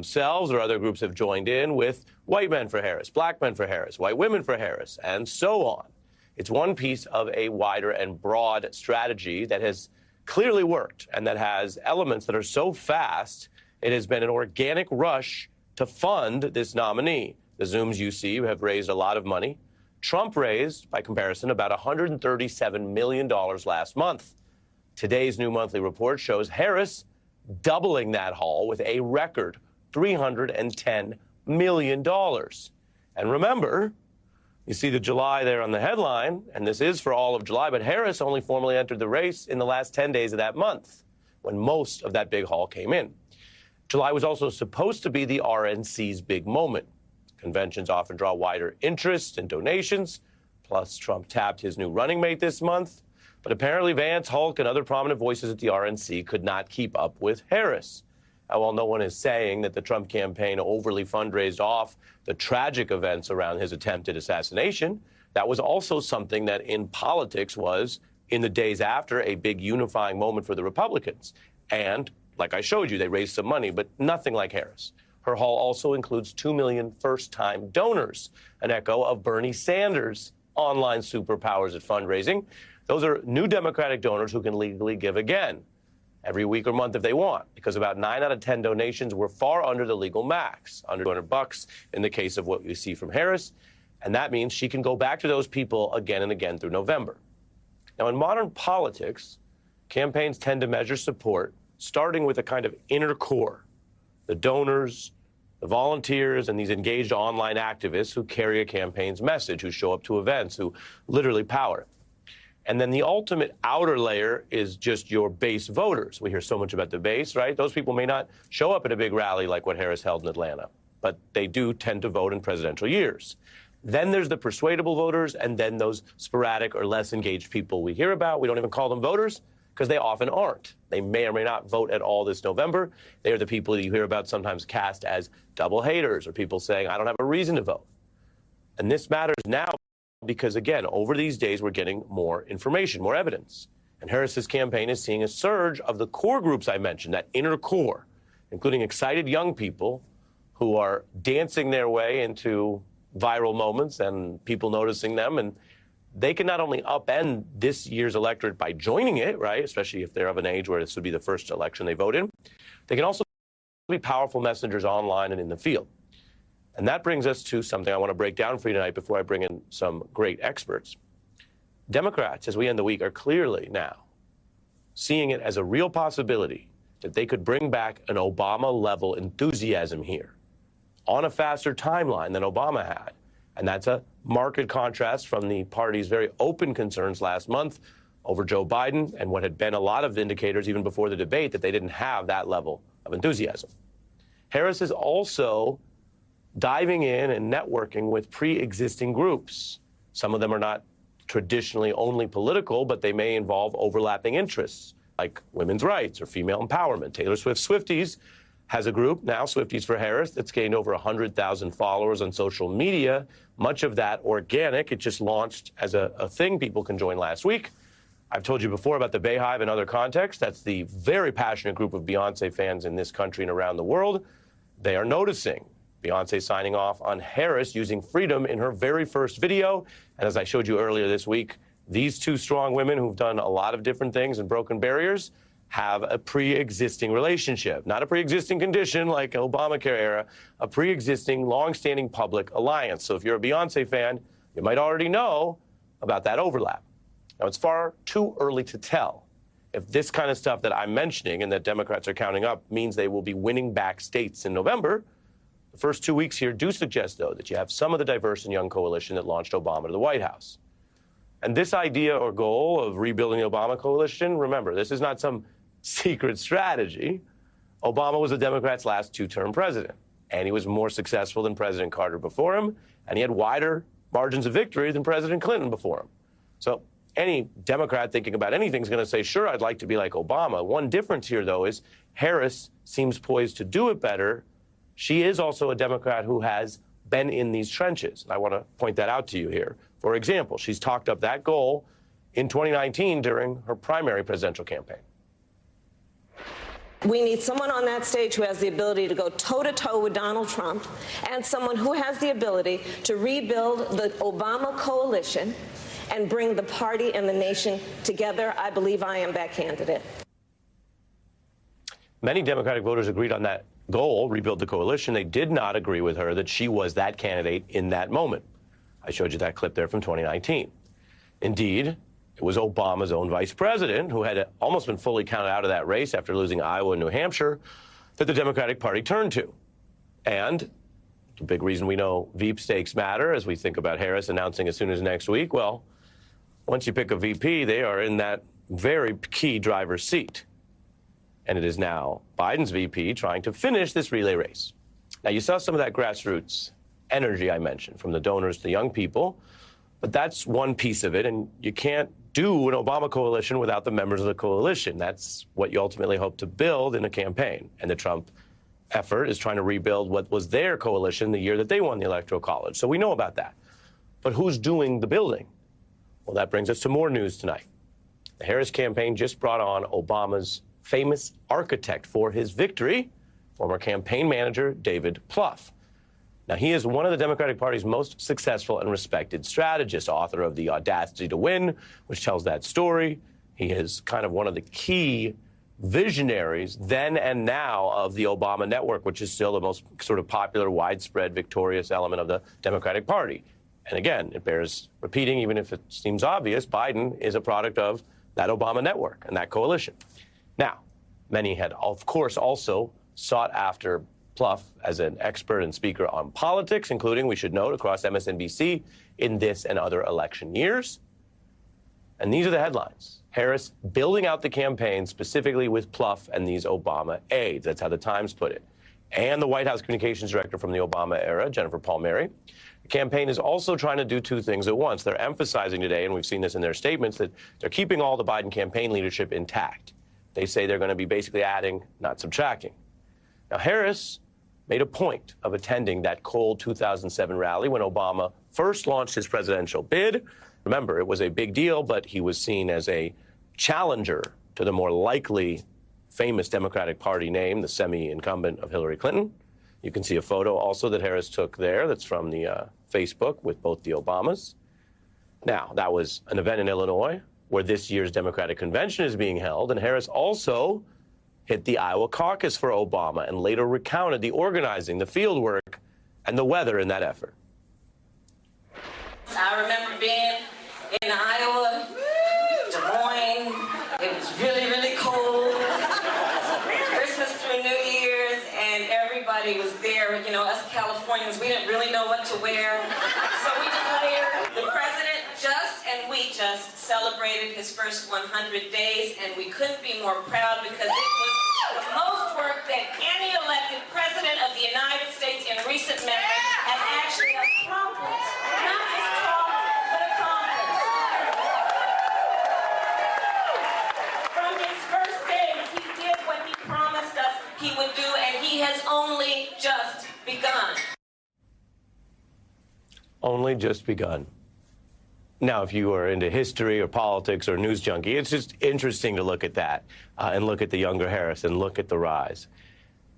themselves or other groups have joined in with white men for Harris, black men for Harris, white women for Harris, and so on. It's one piece of a wider and broad strategy that has clearly worked and that has elements that are so fast, it has been an organic rush to fund this nominee. The Zooms you see have raised a lot of money. Trump raised, by comparison, about $137 million last month. Today's new monthly report shows Harris doubling that haul with a record $310 million. And remember, you see the July there on the headline, and this is for all of July, but Harris only formally entered the race in the last 10 days of that month, when most of that big haul came in. July was also supposed to be the RNC's big moment. Conventions often draw wider interest and donations, plus Trump tapped his new running mate this month. But apparently Vance, Hulk, and other prominent voices at the RNC could not keep up with Harris. Now, while no one is saying that the Trump campaign overly fundraised off the tragic events around his attempted assassination, that was also something that in politics was, in the days after, a big unifying moment for the Republicans. And, like I showed you, they raised some money, but nothing like Harris. Her haul also includes 2 million first-time donors, an echo of Bernie Sanders' online superpowers at fundraising. Those are new Democratic donors who can legally give again every week or month if they want, because about 9 out of 10 donations were far under the legal max, under $200 in the case of what you see from Harris. And that means she can go back to those people again and again through November. Now, in modern politics, campaigns tend to measure support starting with a kind of inner core, the donors, the volunteers, and these engaged online activists who carry a campaign's message, who show up to events, who literally power it. And then the ultimate outer layer is just your base voters. We hear so much about the base, right? Those people may not show up at a big rally like what Harris held in Atlanta, but they do tend to vote in presidential years. Then there's the persuadable voters, and then those sporadic or less engaged people we hear about. We don't even call them voters because they often aren't. They may or may not vote at all this November. They are the people that you hear about sometimes cast as double haters or people saying, I don't have a reason to vote. And this matters now because, again, over these days, we're getting more information, more evidence. And Harris's campaign is seeing a surge of the core groups I mentioned, that inner core, including excited young people who are dancing their way into viral moments and people noticing them. And they can not only upend this year's electorate by joining it, right, especially if they're of an age where this would be the first election they vote in, they can also be powerful messengers online and in the field. And that brings us to something I want to break down for you tonight before I bring in some great experts. Democrats, as we end the week, are clearly now seeing it as a real possibility that they could bring back an Obama-level enthusiasm here on a faster timeline than Obama had. And that's a marked contrast from the party's very open concerns last month over Joe Biden and what had been a lot of indicators even before the debate that they didn't have that level of enthusiasm. Harris is also diving in and networking with pre-existing groups. Some of them are not traditionally only political, but they may involve overlapping interests, like women's rights or female empowerment. Taylor Swift Swifties has a group now, Swifties for Harris, that's gained over 100,000 followers on social media, much of that organic. It just launched as a thing people can join last week. I've told you before about the Bayhive in other contexts. That's the very passionate group of Beyonce fans in this country and around the world. They are noticing Beyonce signing off on Harris using freedom in her very first video. And as I showed you earlier this week, these two strong women who've done a lot of different things and broken barriers have a pre-existing relationship, not a pre-existing condition like Obamacare era, a pre-existing, long-standing public alliance. So if you're a Beyonce fan, you might already know about that overlap. Now, it's far too early to tell if this kind of stuff that I'm mentioning and that Democrats are counting up means they will be winning back states in November. The first 2 weeks here do suggest, though, that you have some of the diverse and young coalition that launched Obama to the White House. And this idea or goal of rebuilding the Obama coalition, remember, this is not some secret strategy. Obama was the Democrats' last two-term president, and he was more successful than President Carter before him, and he had wider margins of victory than President Clinton before him. So any Democrat thinking about anything is going to say, sure, I'd like to be like Obama. One difference here, though, is Harris seems poised to do it better. She is also a Democrat who has been in these trenches. And I want to point that out to you here. For example, she's talked up that goal in 2019 during her primary presidential campaign. We need someone on that stage who has the ability to go toe-to-toe with Donald Trump, and someone who has the ability to rebuild the Obama coalition and bring the party and the nation together. I believe I am that candidate. Many Democratic voters agreed on that goal, rebuild the coalition. They did not agree with her that she was that candidate in that moment. I showed you that clip there from 2019. Indeed, it was Obama's own vice president, who had almost been fully counted out of that race after losing Iowa and New Hampshire, that the Democratic Party turned to. And the big reason we know Veep stakes matter as we think about Harris announcing as soon as next week, well, once you pick a VP, they are in that very key driver's seat. And it is now Biden's VP trying to finish this relay race. Now, you saw some of that grassroots energy I mentioned, from the donors to the young people, but that's one piece of it, and you can't do an Obama coalition without the members of the coalition. That's what you ultimately hope to build in a campaign. And the Trump effort is trying to rebuild what was their coalition the year that they won the Electoral College. So we know about that. But who's doing the building? Well, that brings us to more news tonight. The Harris campaign just brought on Obama's famous architect for his victory, former campaign manager David Plouffe. Now, he is one of the Democratic Party's most successful and respected strategists, author of The Audacity to Win, which tells that story. He is kind of one of the key visionaries then and now of the Obama network, which is still the most sort of popular, widespread, victorious element of the Democratic Party. And again, it bears repeating, even if it seems obvious, Biden is a product of that Obama network and that coalition. Now, many had, of course, also sought after Plouffe as an expert and speaker on politics, including, we should note, across MSNBC in this and other election years. And these are the headlines. Harris building out the campaign specifically with Plouffe and these Obama aides. That's how the Times put it. And the White House communications director from the Obama era, Jennifer Palmieri. The campaign is also trying to do two things at once. They're emphasizing today, and we've seen this in their statements, that they're keeping all the Biden campaign leadership intact. They say they're going to be basically adding, not subtracting. Now, Harris made a point of attending that cold 2007 rally when Obama first launched his presidential bid. Remember, it was a big deal, but he was seen as a challenger to the more likely famous Democratic Party name, the semi-incumbent of Hillary Clinton. You can see a photo also that Harris took there that's from the Facebook with both the Obamas. Now, that was an event in Illinois where this year's Democratic Convention is being held, and Harris also hit the Iowa caucus for Obama and later recounted the organizing, the field work, and the weather in that effort. I remember being in Iowa, Des Moines. It was really, really cold. Christmas through New Year's, and everybody was there. You know, us Californians, we didn't really know what to wear. So we just layered. The president we just celebrated his first 100 days, and we couldn't be more proud because it was the most work that any elected president of the United States in recent memory has actually accomplished. Not just talk, but accomplished. From his first days, he did what he promised us he would do, and he has only just begun. Only just begun. Now, if you are into history or politics or news junkie, it's just interesting to look at that and look at the younger Harris and look at the rise.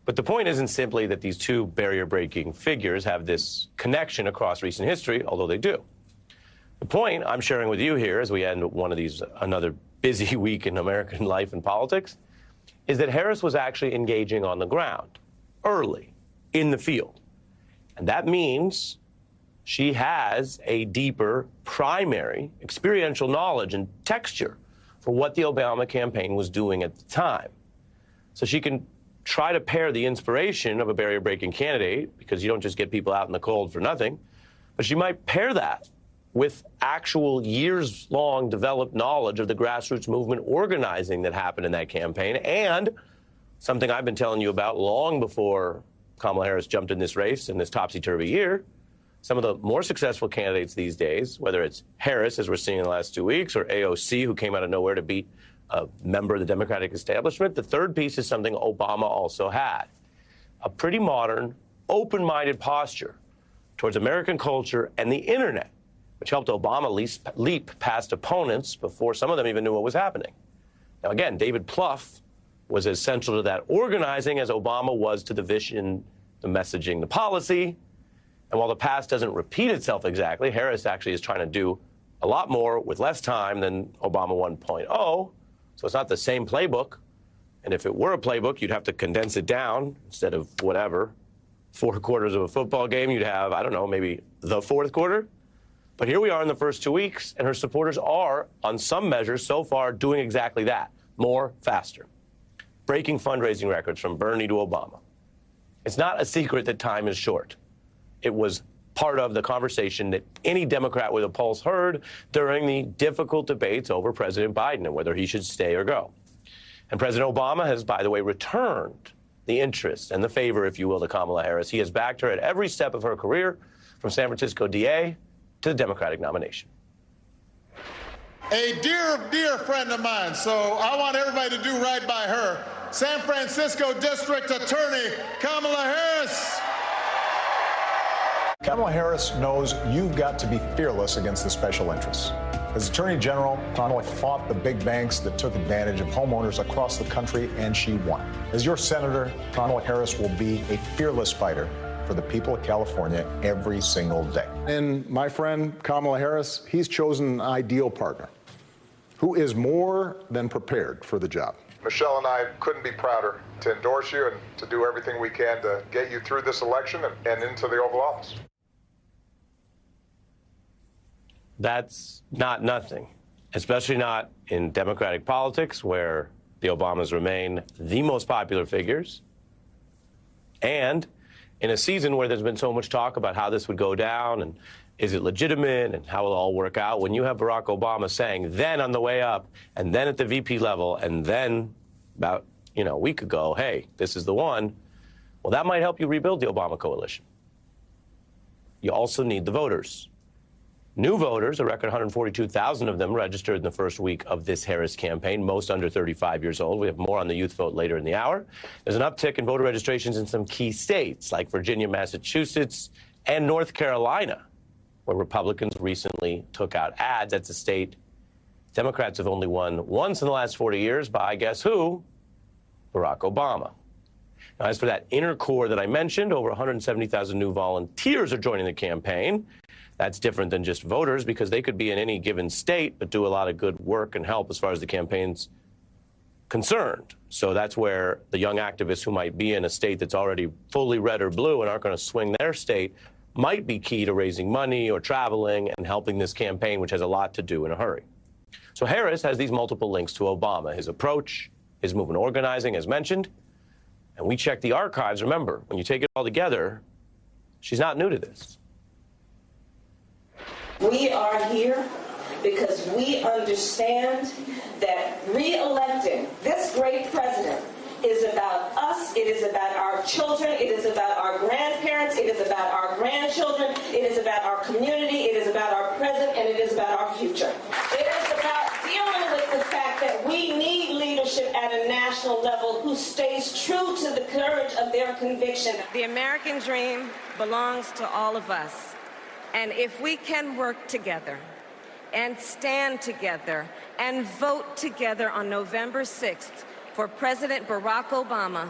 But the point isn't simply that these two barrier-breaking figures have this connection across recent history, although they do. The point I'm sharing with you here as we end one of these, another busy week in American life and politics, is that Harris was actually engaging on the ground, early, in the field. And that means she has a deeper primary experiential knowledge and texture for what the Obama campaign was doing at the time. So she can try to pair the inspiration of a barrier-breaking candidate, because you don't just get people out in the cold for nothing, but she might pair that with actual years-long developed knowledge of the grassroots movement organizing that happened in that campaign, and something I've been telling you about long before Kamala Harris jumped in this race in this topsy-turvy year. Some of the more successful candidates these days, whether it's Harris, as we're seeing in the last 2 weeks, or AOC, who came out of nowhere to beat a member of the Democratic establishment, the third piece is something Obama also had: a pretty modern, open-minded posture towards American culture and the internet, which helped Obama leap past opponents before some of them even knew what was happening. Now, again, David Plouffe was as central to that organizing as Obama was to the vision, the messaging, the policy. And while the past doesn't repeat itself exactly, Harris actually is trying to do a lot more with less time than Obama 1.0. So it's not the same playbook. And if it were a playbook, you'd have to condense it down instead of whatever, 4 quarters of a football game. You'd have, I don't know, maybe the 4th quarter. But here we are in the first 2 weeks, and her supporters are, on some measures so far, doing exactly that, more, faster, breaking fundraising records from Bernie to Obama. It's not a secret that time is short. It was part of the conversation that any Democrat with a pulse heard during the difficult debates over President Biden and whether he should stay or go. And President Obama has, by the way, returned the interest and the favor, if you will, to Kamala Harris. He has backed her at every step of her career, from San Francisco DA to the Democratic nomination. A dear, dear friend of mine, so I want everybody to do right by her. San Francisco District Attorney Kamala Harris. Kamala Harris knows you've got to be fearless against the special interests. As Attorney General, Kamala fought the big banks that took advantage of homeowners across the country, and she won. As your senator, Kamala Harris will be a fearless fighter for the people of California every single day. And my friend Kamala Harris, he's chosen an ideal partner who is more than prepared for the job. Michelle and I couldn't be prouder to endorse you and to do everything we can to get you through this election and into the Oval Office. That's not nothing, especially not in Democratic politics, where the Obamas remain the most popular figures, and in a season where there's been so much talk about how this would go down and is it legitimate and how it'll all work out. When you have Barack Obama saying then on the way up and then at the VP level and then about, a week ago, hey, this is the one, well, that might help you rebuild the Obama coalition. You also need the voters. New voters, a record 142,000 of them registered in the first week of this Harris campaign, most under 35 years old. We have more on the youth vote later in the hour. There's an uptick in voter registrations in some key states like Virginia, Massachusetts, and North Carolina, where Republicans recently took out ads. That's a state Democrats have only won once in the last 40 years by, guess who? Barack Obama. Now, as for that inner core that I mentioned, over 170,000 new volunteers are joining the campaign. That's different than just voters because they could be in any given state but do a lot of good work and help as far as the campaign's concerned. So that's where the young activists who might be in a state that's already fully red or blue and aren't going to swing their state might be key to raising money or traveling and helping this campaign, which has a lot to do in a hurry. So Harris has these multiple links to Obama, his approach, his movement organizing, as mentioned. And we checked the archives. Remember, when you take it all together, she's not new to this. We are here because we understand that re-electing this great president is about us, it is about our children, it is about our grandparents, it is about our grandchildren, it is about our community, it is about our present, and it is about our future. It is about dealing with the fact that we need leadership at a national level who stays true to the courage of their conviction. The American dream belongs to all of us. And if we can work together and stand together and vote together on November 6th for President Barack Obama,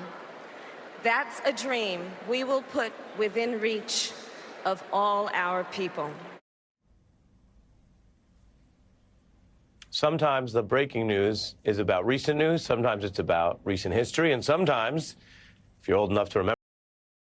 that's a dream we will put within reach of all our people. Sometimes the breaking news is about recent news, sometimes it's about recent history, and sometimes, if you're old enough to remember,